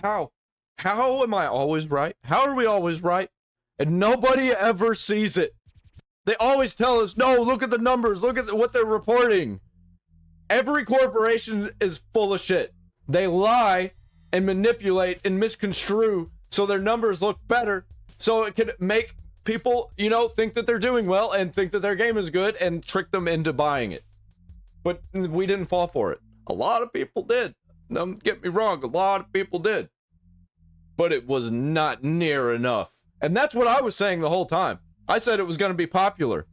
How? How am I always right? How are we always right? And nobody ever sees it. They always tell us, no, look at the numbers. Look at what they're reporting. Every corporation is full of shit. They lie and manipulate and misconstrue so their numbers look better, so it can make people, you know, think that they're doing well and think that their game is good and trick them into buying it. But we didn't fall for it. A lot of people did. Don't get me wrong, a lot of people did. But it was not near enough. And that's what I was saying the whole time. I said it was going to be popular,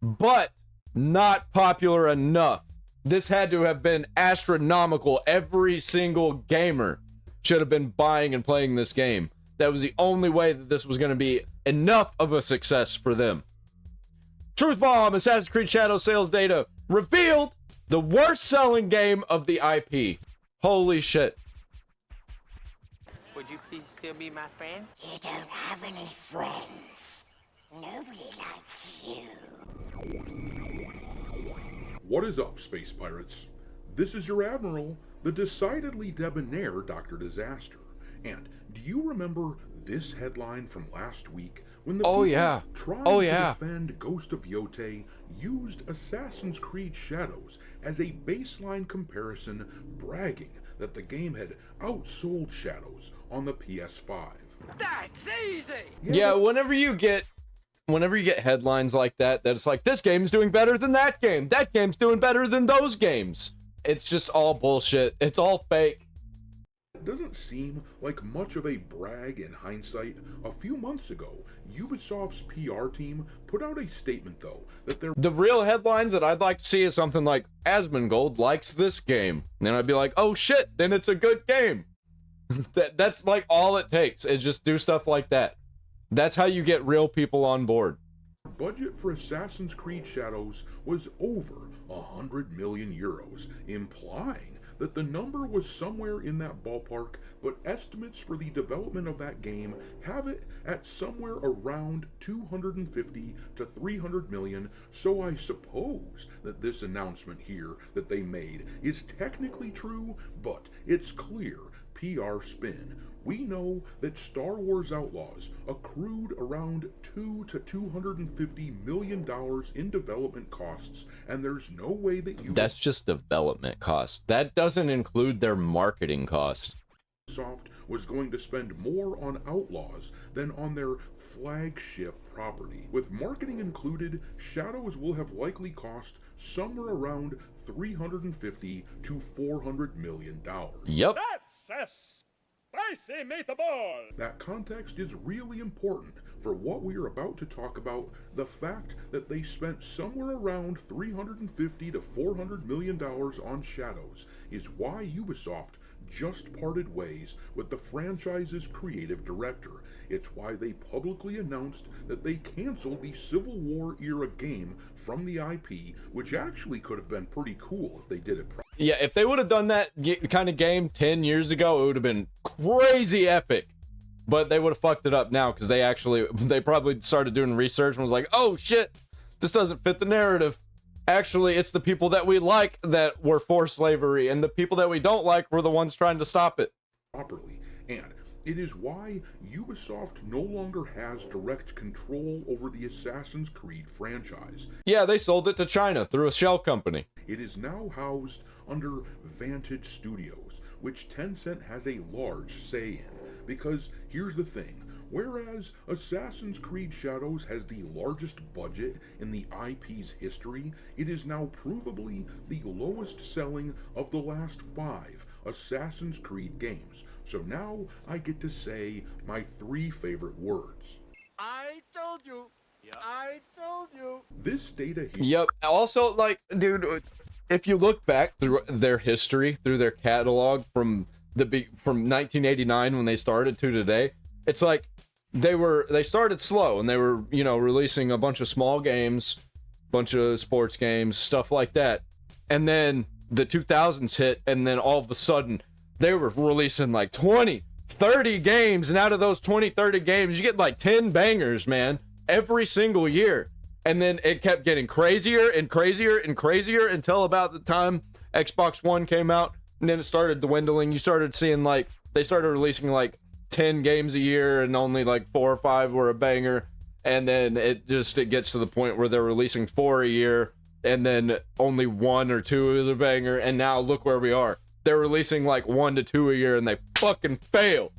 but not popular enough. This had to have been astronomical. Every single gamer should have been buying and playing this game. That was the only way that this was going to be enough of a success for them. Truth Bomb, Assassin's Creed Shadow sales data revealed the worst selling game of the IP. Holy shit. Would you please still be my friend? You don't have any friends. Nobody likes you. What is up, Space Pirates? This is your Admiral, the decidedly debonair Dr. Disaster. And do you remember this headline from last week when the people trying to defend Ghost of Yotei used Assassin's Creed Shadows as a baseline comparison, bragging that the game had outsold Shadows on the PS5? That's easy! Yeah, whenever you get headlines like that, that it's like, this game's doing better than that game. That game's doing better than those games. It's just all bullshit. It's all fake. It doesn't seem like much of a brag in hindsight. A few months ago, Ubisoft's PR team put out a statement, though, that the real headlines that I'd like to see is something like, Asmongold likes this game. And then I'd be like, oh shit, then it's a good game. That's like all it takes, is just do stuff like that. That's how you get real people on board. Budget for Assassin's Creed Shadows was over 100 million euros, implying that the number was somewhere in that ballpark, but estimates for the development of that game have it at somewhere around 250 to 300 million, so I suppose that this announcement here that they made is technically true, but it's clear PR spin. We know that Star Wars Outlaws accrued around $200 to $250 million in development costs, and there's no way that That's just development costs. That doesn't include their marketing cost. Ubisoft was going to spend more on Outlaws than on their flagship property. With marketing included, Shadows will have likely cost somewhere around $350 to $400 million. Yep. That's a spicy meatball! That context is really important for what we are about to talk about. The fact that they spent somewhere around $350 to $400 million on Shadows is why Ubisoft just parted ways with the franchise's creative director. It's why they publicly announced that they canceled the Civil War era game from the IP, which actually could have been pretty cool if they did it properly. Yeah, if they would have done that kind of game 10 years ago, it would have been crazy epic. But they would have fucked it up now, because they probably started doing research and was like, oh shit, this doesn't fit the narrative. Actually, it's the people that we like that were for slavery, and the people that we don't like were the ones trying to stop it. Properly. And it is why Ubisoft no longer has direct control over the Assassin's Creed franchise. Yeah, they sold it to China through a shell company. It is now housed under Vantage Studios, which Tencent has a large say in. Because here's the thing. Whereas Assassin's Creed Shadows has the largest budget in the IP's history, it is now provably the lowest selling of the last 5 Assassin's Creed games. So now I get to say my 3 favorite words. I told you. Yep. I told you. This data here. Yep. Also, like, dude, if you look back through their history, through their catalog from 1989 when they started to today, it's like they started slow, and they were, you know, releasing a bunch of small games, bunch of sports games, stuff like that. And then the 2000s hit, and then all of a sudden they were releasing like 20, 30 games, and out of those 20, 30 games, you get like 10 bangers, man, every single year. And then it kept getting crazier and crazier and crazier until about the time Xbox One came out, and then it started dwindling. You started seeing like they started releasing like 10 games a year and only like 4 or 5 were a banger. And then it gets to the point where they're releasing 4 a year and then only 1 or 2 is a banger. And now look where we are. They're releasing like 1 to 2 a year and they fucking fail.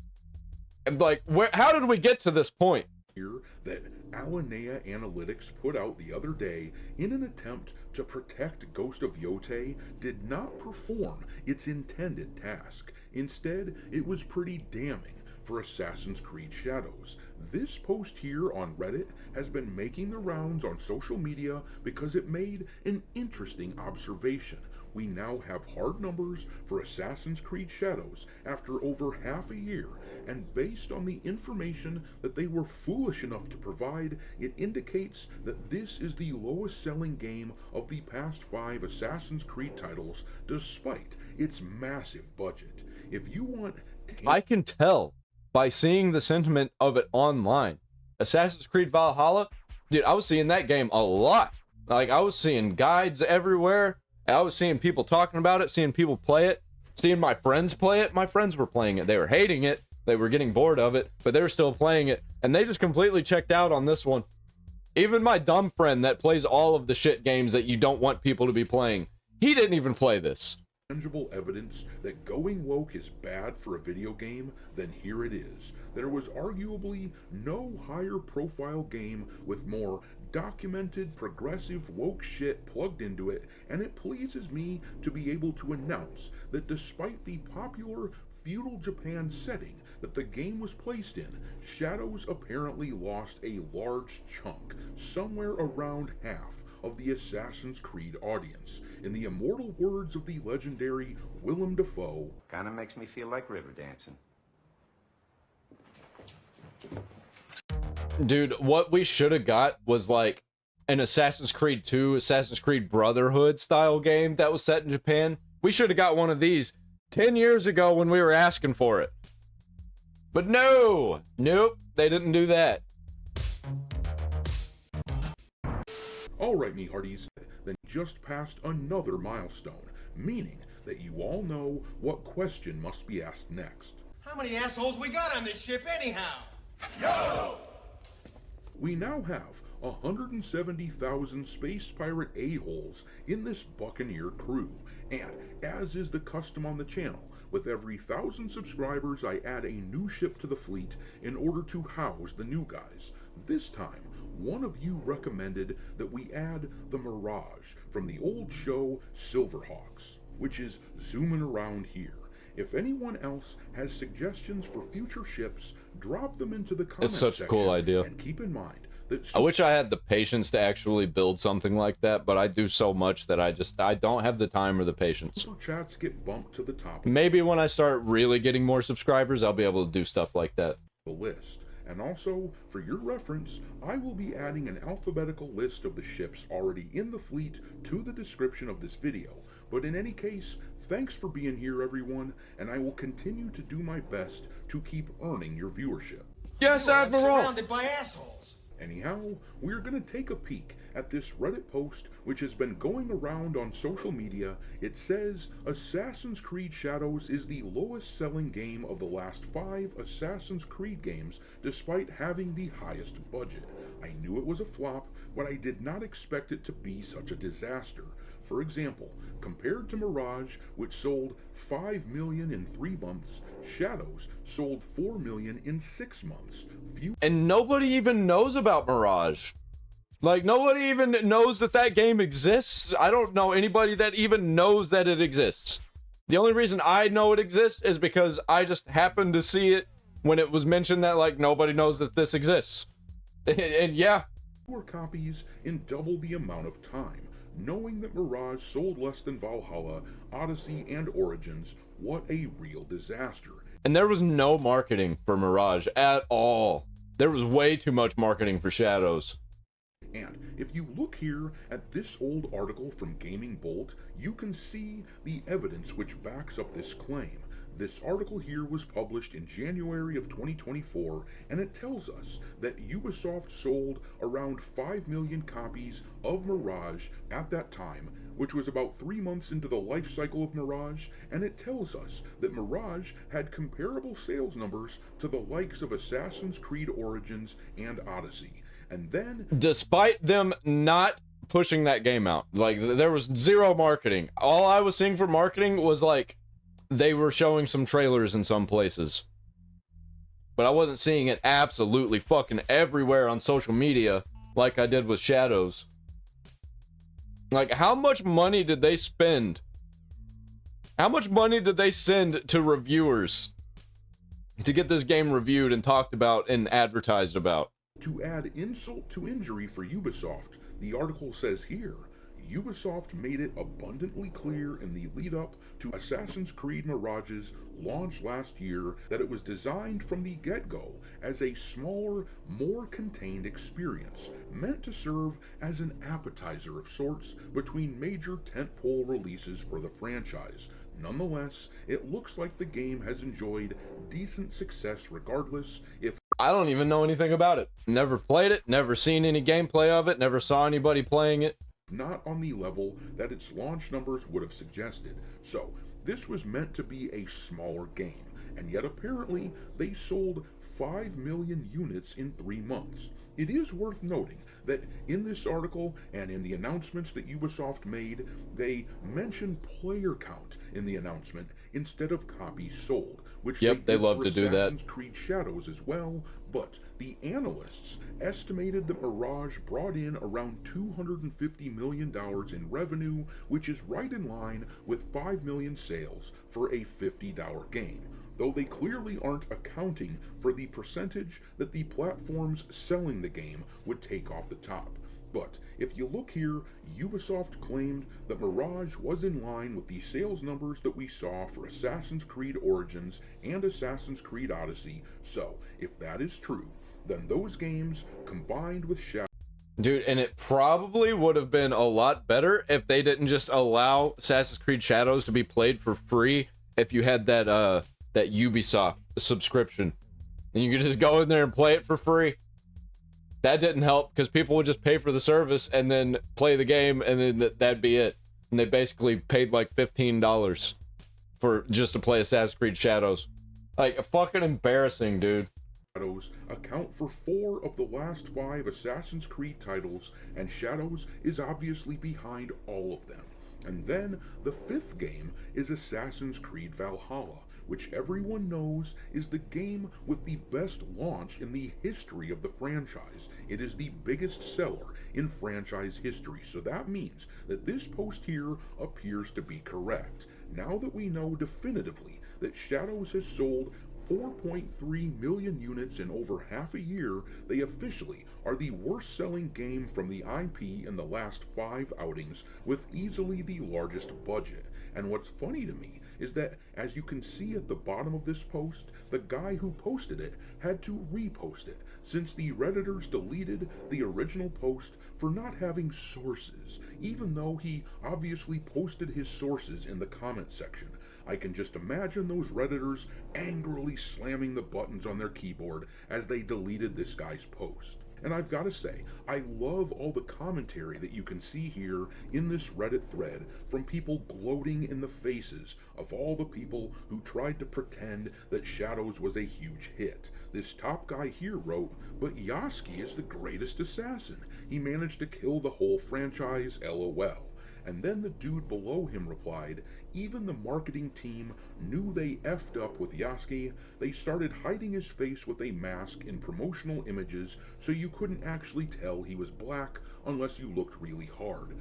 And like, how did we get to this point? Here that Alinea Analytics put out the other day in an attempt to protect Ghost of Yotei did not perform its intended task. Instead, it was pretty damning for Assassin's Creed Shadows. This post here on Reddit has been making the rounds on social media because it made an interesting observation. We now have hard numbers for Assassin's Creed Shadows after over half a year, and based on the information that they were foolish enough to provide, it indicates that this is the lowest selling game of the past 5 Assassin's Creed titles, despite its massive budget. If you want... I can tell by seeing the sentiment of it online. Assassin's Creed Valhalla, dude, I was seeing that game a lot. Like, I was seeing guides everywhere. I was seeing people talking about it, seeing people play it, seeing my friends play it. My friends were playing it. They were hating it. They were getting bored of it, but they were still playing it. And they just completely checked out on this one. Even my dumb friend that plays all of the shit games that you don't want people to be playing, he didn't even play this. Tangible evidence that going woke is bad for a video game, then here it is. There was arguably no higher profile game with more documented progressive woke shit plugged into it, and it pleases me to be able to announce that despite the popular feudal Japan setting that the game was placed in, Shadows apparently lost a large chunk, somewhere around half of the Assassin's Creed audience. In the immortal words of the legendary Willem Dafoe, kinda makes me feel like river dancing. Dude, what we should have got was like an Assassin's Creed 2, Assassin's Creed Brotherhood style game that was set in Japan. We should have got one of these 10 years ago when we were asking for it. But no! Nope, they didn't do that. alright me hearties, then just passed another milestone, meaning that you all know what question must be asked next. How many assholes we got on this ship anyhow? We now have 170,000 space pirate a-holes in this Buccaneer crew, and as is the custom on the channel, with every 1,000 subscribers I add a new ship to the fleet in order to house the new guys. This time, one of you recommended that we add the Mirage from the old show Silverhawks, which is zooming around here. If anyone else has suggestions for future ships, drop them into the comment section. It's such a cool idea. And keep in mind that I wish I had the patience to actually build something like that, but I do so much that I don't have the time or the patience. super chats get bumped to the top Maybe when I start really getting more subscribers, I'll be able to do stuff like that. of the list. And also, for your reference, I will be adding an alphabetical list of the ships already in the fleet to the description of this video. But in any case, thanks for being here, everyone, and I will continue to do my best to keep earning your viewership. Yes, Admiral! Surrounded by assholes. Anyhow, we're going to take a peek at this Reddit post which has been going around on social media. It says, Assassin's Creed Shadows is the lowest selling game of the last 5 Assassin's Creed games despite having the highest budget. I knew it was a flop, but I did not expect it to be such a disaster. For example, compared to Mirage, which sold 5 million in 3 months, Shadows sold 4 million in 6 months. And nobody even knows about Mirage. Like, nobody even knows that that game exists. I don't know anybody that even knows that it exists. The only reason I know it exists is because I just happened to see it when it was mentioned that, like, nobody knows that this exists. And yeah. Fewer copies in double the amount of time. Knowing that Mirage sold less than Valhalla, Odyssey, and Origins, what a real disaster. And there was no marketing for Mirage at all. There was way too much marketing for Shadows. And if you look here at this old article from Gaming Bolt, you can see the evidence which backs up this claim. This article here was published in January of 2024, and it tells us that Ubisoft sold around 5 million copies of Mirage at that time, which was about 3 months into the life cycle of Mirage, and it tells us that Mirage had comparable sales numbers to the likes of Assassin's Creed Origins and Odyssey. And then, despite them not pushing that game out, like, there was zero marketing. All I was seeing for marketing was, like, they were showing some trailers in some places. But I wasn't seeing it absolutely fucking everywhere on social media like I did with Shadows. Like, how much money did they spend? How much money did they send to reviewers to get this game reviewed and talked about and advertised about? to add insult to injury for Ubisoft, the article says here, Ubisoft made it abundantly clear in the lead up to Assassin's Creed Mirage's launch last year that it was designed from the get-go as a smaller, more contained experience, meant to serve as an appetizer of sorts between major tentpole releases for the franchise. Nonetheless, it looks like the game has enjoyed decent success regardless, if I don't even know anything about it. Never played it, never seen any gameplay of it, never saw anybody playing it. not on the level that its launch numbers would have suggested. So, this was meant to be a smaller game, and yet apparently they sold 5 million units in 3 months. It is worth noting that in this article and in the announcements that Ubisoft made, they mention player count in the announcement instead of copies sold, which they love to do that. Assassin's Creed Shadows as well, but the analysts estimated that Mirage brought in around $250 million in revenue, which is right in line with 5 million sales for a $50 game, though they clearly aren't accounting for the percentage that the platforms selling the game would take off the top. But if you look here, Ubisoft claimed that Mirage was in line with the sales numbers that we saw for Assassin's Creed Origins and Assassin's Creed Odyssey, so if that is true, then those games, combined with Shadow... Dude, and it probably would have been a lot better if they didn't just allow Assassin's Creed Shadows to be played for free if you had that, that Ubisoft subscription. And you could just go in there and play it for free. That didn't help, because people would just pay for the service and then play the game, and then that'd be it. And they basically paid like $15 for just to play Assassin's Creed Shadows. Like, fucking embarrassing, dude. Shadows account for 4 of the last 5 Assassin's Creed titles, and Shadows is obviously behind all of them. And then, the 5th game is Assassin's Creed Valhalla, which everyone knows is the game with the best launch in the history of the franchise. It is the biggest seller in franchise history, so that means that this post here appears to be correct. Now that we know definitively that Shadows has sold 4.3 million units in over half a year, they officially are the worst-selling game from the IP in the last 5 outings, with easily the largest budget. And what's funny to me is that, as you can see at the bottom of this post, the guy who posted it had to repost it, since the Redditors deleted the original post for not having sources, even though he obviously posted his sources in the comment section. I can just imagine those Redditors angrily slamming the buttons on their keyboard as they deleted this guy's post. And I've got to say, I love all the commentary that you can see here in this Reddit thread from people gloating in the faces of all the people who tried to pretend that Shadows was a huge hit. This top guy here wrote, "But Yasuke is the greatest assassin. He managed to kill the whole franchise, LOL." And then the dude below him replied, "Even the marketing team knew they effed up with Yasuke. They started hiding his face with a mask in promotional images so you couldn't actually tell he was black unless you looked really hard."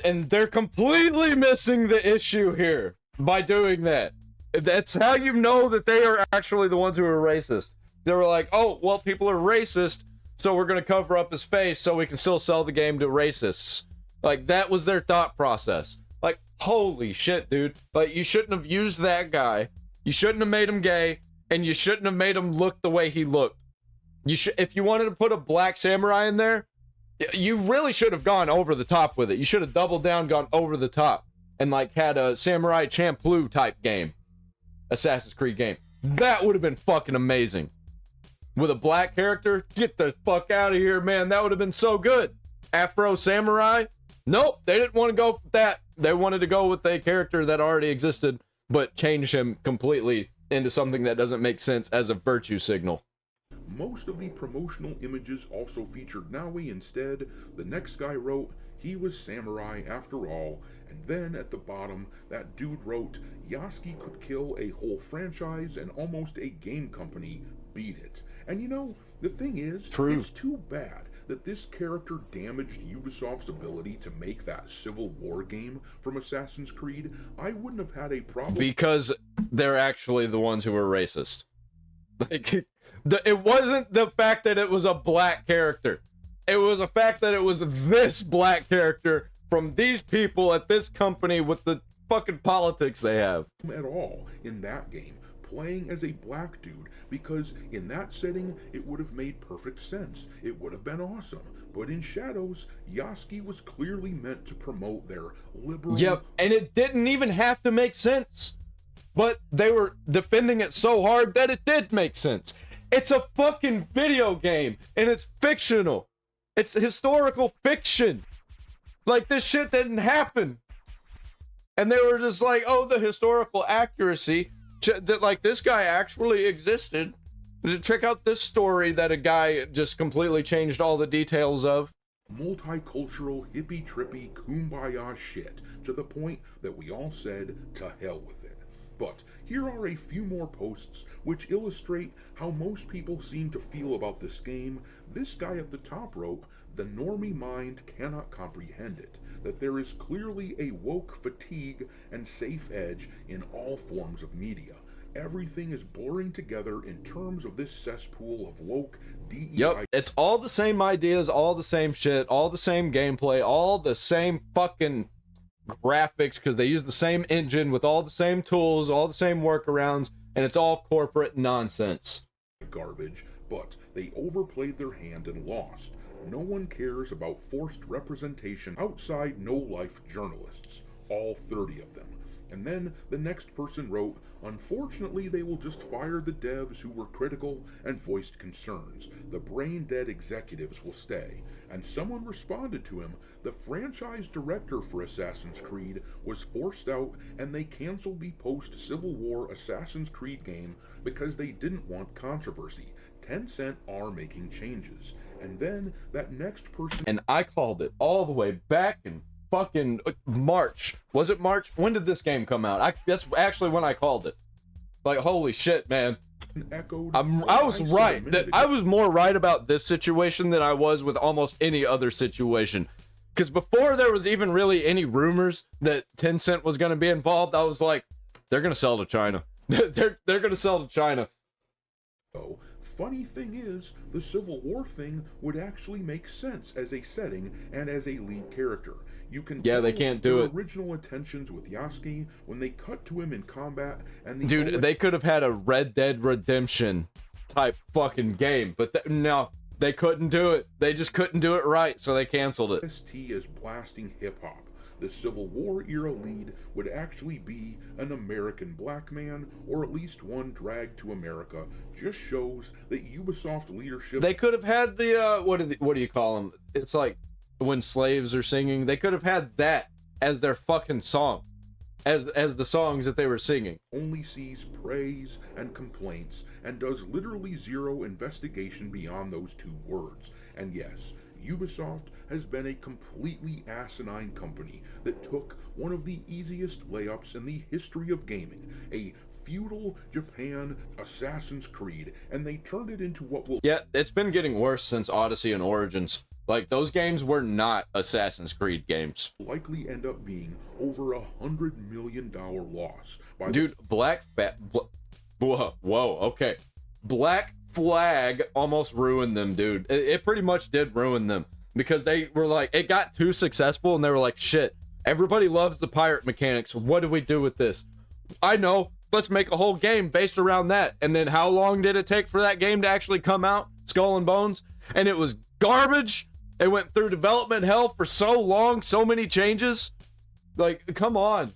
And they're completely missing the issue here by doing that. That's how you know that they are actually the ones who are racist. They were like, oh, well, people are racist, so we're going to cover up his face so we can still sell the game to racists. Like, that was their thought process. Like, holy shit, dude. Like, you shouldn't have used that guy. You shouldn't have made him gay, and you shouldn't have made him look the way he looked. If you wanted to put a black samurai in there, you really should have gone over the top with it. You should have doubled down, gone over the top, and, like, had a Samurai Champloo type game. Assassin's Creed game. That would have been fucking amazing. With a black character, get the fuck out of here, man. That would have been so good. Afro Samurai. Nope, they didn't want to go with that. They wanted to go with a character that already existed, but change him completely into something that doesn't make sense as a virtue signal. Most of the promotional images also featured Naui instead. The next guy wrote, he was samurai after all, and then at the bottom, that dude wrote, Yasuki could kill a whole franchise and almost a game company. Beat it. And you know, the thing is, True. It's too bad that this character damaged Ubisoft's ability to make that Civil War game from Assassin's Creed. I wouldn't have had a problem. Because they're actually the ones who were racist. Like, it wasn't the fact that it was a black character. It was a fact that it was this black character from these people at this company with the fucking politics they have. At all in that game, playing as a black dude, because in that setting, it would have made perfect sense. It would have been awesome. But in Shadows, Yasuki was clearly meant to promote their liberal... Yep, and it didn't even have to make sense. But they were defending it so hard that it did make sense. It's a fucking video game, and it's fictional. It's historical fiction. Like, this shit didn't happen. And they were just like, oh, the historical accuracy, that like this guy actually existed. Check out this story that a guy just completely changed all the details of. Multicultural, hippie-trippy, kumbaya shit, to the point that we all said, to hell with it. But here are a few more posts which illustrate how most people seem to feel about this game. This guy at the top wrote, the normie mind cannot comprehend it, that there is clearly a woke fatigue and safe edge in all forms of media. Everything is blurring together in terms of this cesspool of woke DEI. Yep, it's all the same ideas, all the same shit, all the same gameplay, all the same fucking graphics, because they use the same engine with all the same tools, all the same workarounds, and it's all corporate nonsense. Garbage, but they overplayed their hand and lost. No one cares about forced representation outside no-life journalists, all 30 of them. And then the next person wrote, unfortunately they will just fire the devs who were critical and voiced concerns. The brain-dead executives will stay. And someone responded to him, the franchise director for Assassin's Creed was forced out and they canceled the post-Civil War Assassin's Creed game because they didn't want controversy. Tencent are making changes. And then that next person... And I called it all the way back in fucking March. Was it March? When did this game come out? That's actually when I called it. Like, holy shit, man. echoed I was right. I was more right about this situation than I was with almost any other situation. Because before there was even really any rumors that Tencent was going to be involved, I was like, they're going to sell to China. they're going to sell to China. Oh, funny thing is, the Civil War thing would actually make sense as a setting and as a lead character. You can Yeah, tell they can't do their it. original intentions with Yasuki when they cut to him in combat and the Dude, they could have had a Red Dead Redemption type fucking game, but no, they couldn't do it. They just couldn't do it right, so they canceled it. ST is blasting hip-hop. The Civil War era lead would actually be an American black man, or at least one dragged to America. Just shows that Ubisoft leadership... They could have had the, what do you call them? It's like when slaves are singing. They could have had that as their fucking song. As the songs that they were singing. Only sees praise and complaints and does literally zero investigation beyond those two words. And yes, Ubisoft has been a completely asinine company that took one of the easiest layups in the history of gaming, a feudal Japan Assassin's Creed, and they turned it into what will... Yeah, it's been getting worse since Odyssey and Origins. Like, those games were not Assassin's Creed games. likely end up being over $100 million loss. By Dude, whoa, okay. Black Flag almost ruined them, dude. It pretty much did ruin them. Because they were like, it got too successful and they were like, shit, everybody loves the pirate mechanics. What do we do with this? I know, let's make a whole game based around that. And then how long did it take for that game to actually come out? Skull and Bones? And it was garbage. It went through development hell for so long, so many changes. Like, come on.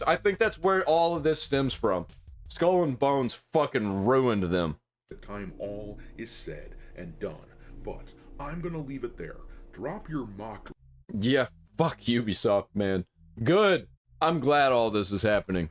I think that's where all of this stems from. Skull and Bones fucking ruined them. the time all is said and done. But I'm gonna leave it there. Drop your mock... Yeah, Fuck Ubisoft, man. Good. I'm glad all this is happening.